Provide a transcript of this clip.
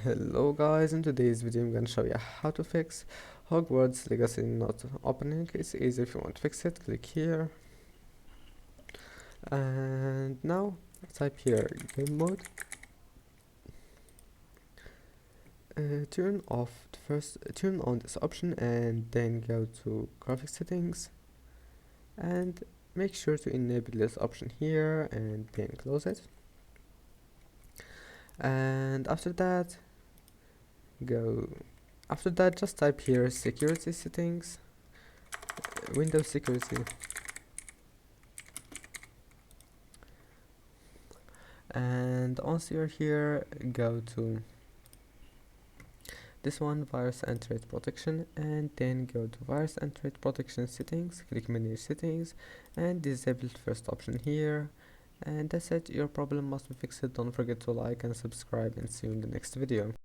Hello guys, in today's video I'm gonna show you how to fix Hogwarts Legacy not opening. It's easy. If you want to fix it, click here and now type here game mode. Turn on this option and then go to graphics settings and make sure to enable this option here and then close it. And after that just type here security settings, Windows security, and once you're here go to this one, virus and threat protection, and then go to virus and threat protection settings, click manage settings and disable first option here, and that's it. Your problem must be fixed. Don't forget to like and subscribe, and see you in the next video.